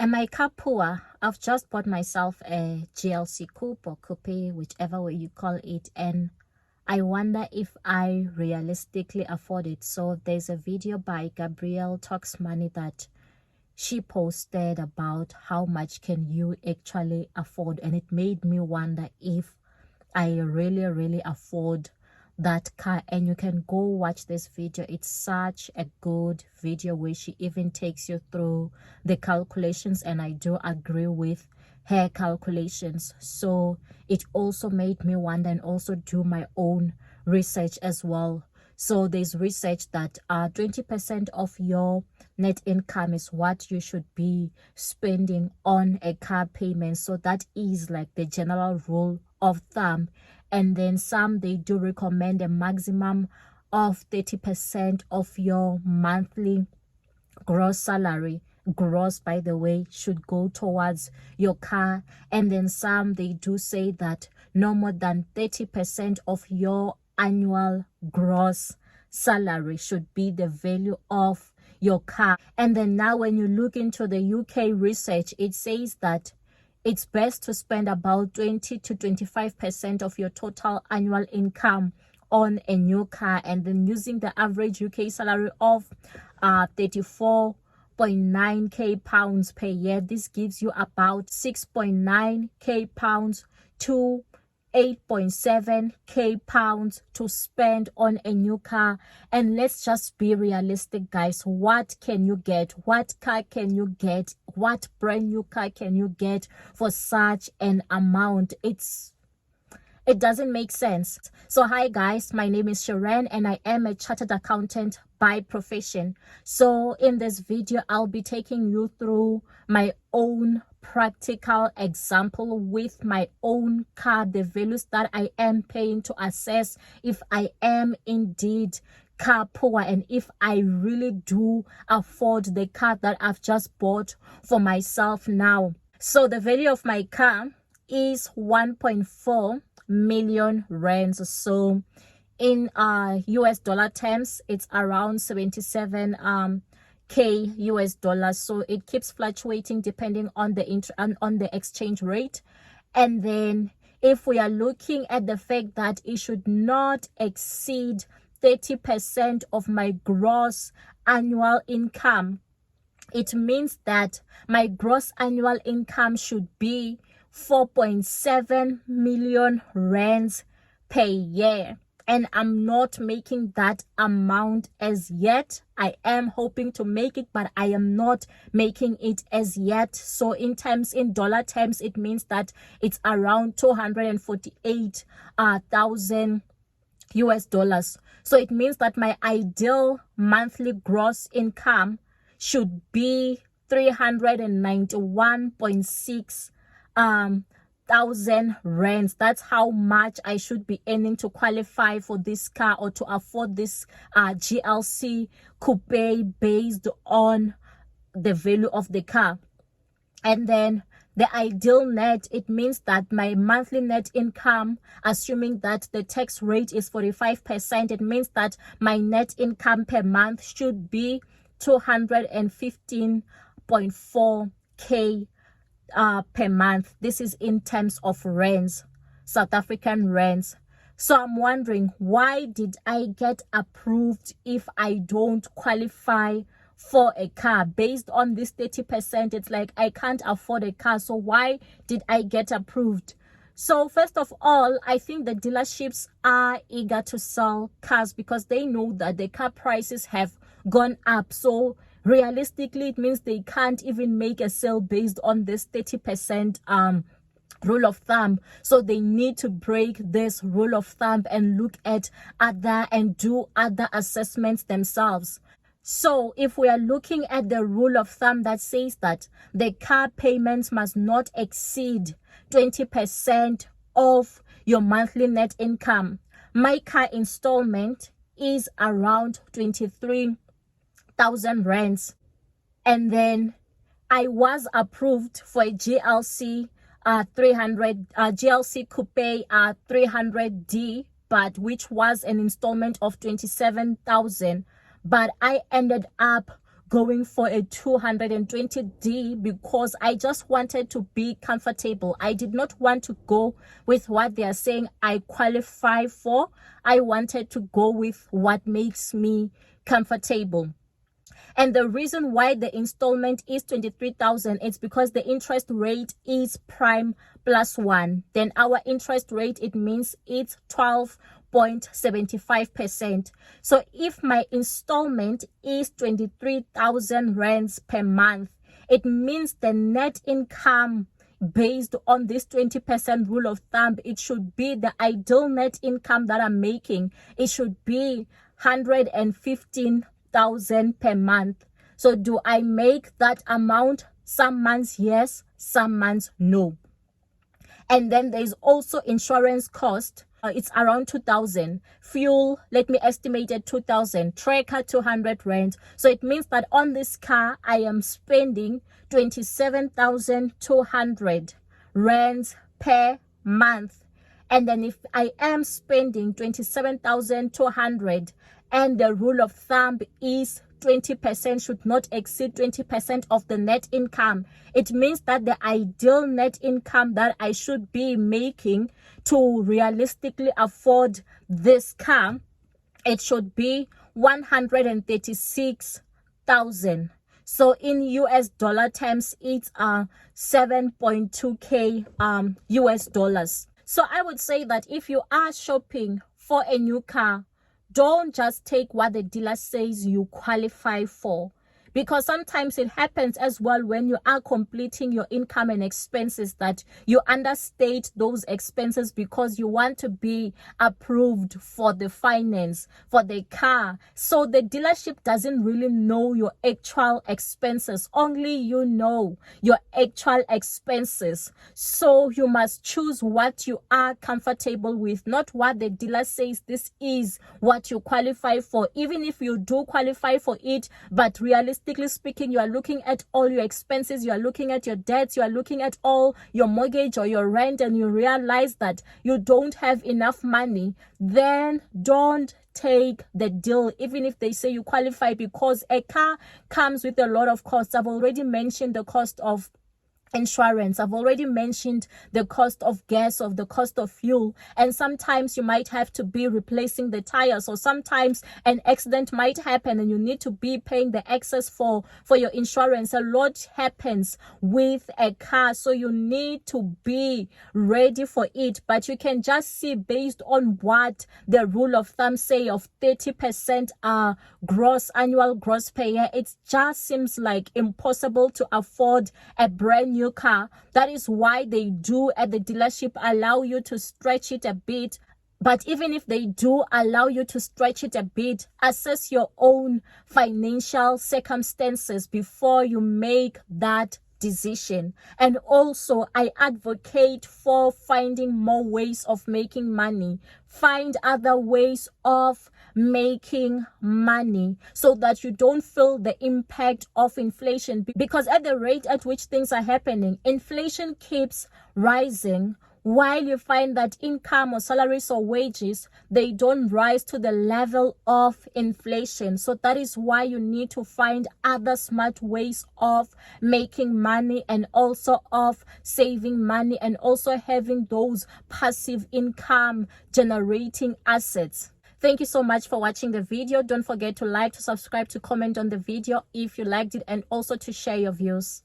Am I car poor? I've just bought myself a GLC coupe or coupe, whichever way you call it, and I wonder if I realistically afford it. So there's a video by Gabrielle Talks Money that she posted about how much can you actually afford, and it made me wonder if I really afford that car. And you can go watch this video. It's such a good video where she even takes you through the calculations, and I do agree with her calculations. So it also made me wonder and also do my own research as well. So there's research that 20% of your net income is what you should be spending on a car payment. So that is like the general rule of thumb. And then some, they do recommend a maximum of 30% of your monthly gross salary. Gross, by the way, should go towards your car. And then some, they do say that no more than 30% of your annual gross salary should be the value of your car. And then now when you look into the UK research, it says that it's best to spend about 20 to 25% of your total annual income on a new car. And then using the average UK salary of 34.9k pounds per year, this gives you about 6.9k pounds to 8.7k pounds to spend on a new car. And let's just be realistic, guys. What can you get? What car can you get? What brand new car can you get for such an amount? It doesn't make sense. So hi guys, my name is XIREN and I am a chartered accountant by profession. So in this video, I'll be taking you through my own practical example with my own car, the values that I am paying to assess if I am indeed car poor and if I really do afford the car that I've just bought for myself now. So the value of my car is 1.4 million rands. So in US dollar terms, it's around 77 K US dollars. So it keeps fluctuating depending on the exchange rate. And then if we are looking at the fact that it should not exceed 30% of my gross annual income, it means that my gross annual income should be 4.7 million rands per year. And I'm not making that amount as yet. I am hoping to make it, but I am not making it as yet. So in dollar terms, it means that it's around 248,000 US dollars. So it means that my ideal monthly gross income should be 391.6 thousand rands. That's how much I should be earning to qualify for this car or to afford this GLC coupe based on the value of the car. And then the ideal net, it means that my monthly net income, assuming that the tax rate is 45%, it means that my net income per month should be 215.4k per month. This is in terms of rands, South African rands. So I'm wondering, why did I get approved if I don't qualify for a car? Based on this 30%, it's like I can't afford a car. So why did I get approved? So first of all, I think the dealerships are eager to sell cars because they know that the car prices have gone up. So realistically, it means they can't even make a sale based on this 30% rule of thumb. So they need to break this rule of thumb and look at other and do other assessments themselves. So if we are looking at the rule of thumb that says that the car payments must not exceed 20% of your monthly net income, my car installment is around 23,000 rands. And then I was approved for a GLC 300 GLC coupe 300D, but which was an installment of 27,000. But I ended up going for a 220D because I just wanted to be comfortable. I did not want to go with what they are saying I qualify for. I wanted to go with what makes me comfortable. And the reason why the installment is 23,000 is because the interest rate is prime plus 1. Then our interest rate, it means it's 12.75%. So if my installment is 23,000 rands per month, it means the net income based on this 20% rule of thumb, it should be the ideal net income that I'm making. It should be 115,000 per month. So do I make that amount? Some months yes, some months no. And then there's also insurance cost. It's around 2,000. Fuel, let me estimate at 2,000. Tracker, 200 rand. So it means that on this car I am spending 27,200 rands per month. And then if I am spending 27,200 and the rule of thumb is 20% should not exceed 20% of the net income, it means that the ideal net income that I should be making to realistically afford this car, it should be 136,000. So in US dollar terms, it's 7.2k US dollars. So I would say that if you are shopping for a new car, don't just take what the dealer says you qualify for, because sometimes it happens as well when you are completing your income and expenses that you understate those expenses because you want to be approved for the finance for the car. So the dealership doesn't really know your actual expenses. Only you know your actual expenses. So you must choose what you are comfortable with, not what the dealer says this is what you qualify for. Even if you do qualify for it, but realistically speaking, you are looking at all your expenses, you are looking at your debts, you are looking at all your mortgage or your rent, and you realize that you don't have enough money, then don't take the deal, even if they say you qualify, because a car comes with a lot of costs. I've already mentioned the cost of insurance. I've already mentioned the cost of gas, of the cost of fuel, and sometimes you might have to be replacing the tires, or sometimes an accident might happen and you need to be paying the excess for your insurance. A lot happens with a car, so you need to be ready for it. But you can just see based on what the rule of thumb say of 30% gross annual gross per year, it just seems like impossible to afford a brand new car. That is why they do at the dealership allow you to stretch it a bit. But even if they do allow you to stretch it a bit, assess your own financial circumstances before you make that decision. And also, I advocate for finding more ways of making money. Find other ways of making money so that you don't feel the impact of inflation, because at the rate at which things are happening, inflation keeps rising, while you find that income or salaries or wages, they don't rise to the level of inflation. So that is why you need to find other smart ways of making money, and also of saving money, and also having those passive income generating assets. Thank you so much for watching the video. Don't forget to like, to subscribe, to comment on the video if you liked it, and also to share your views.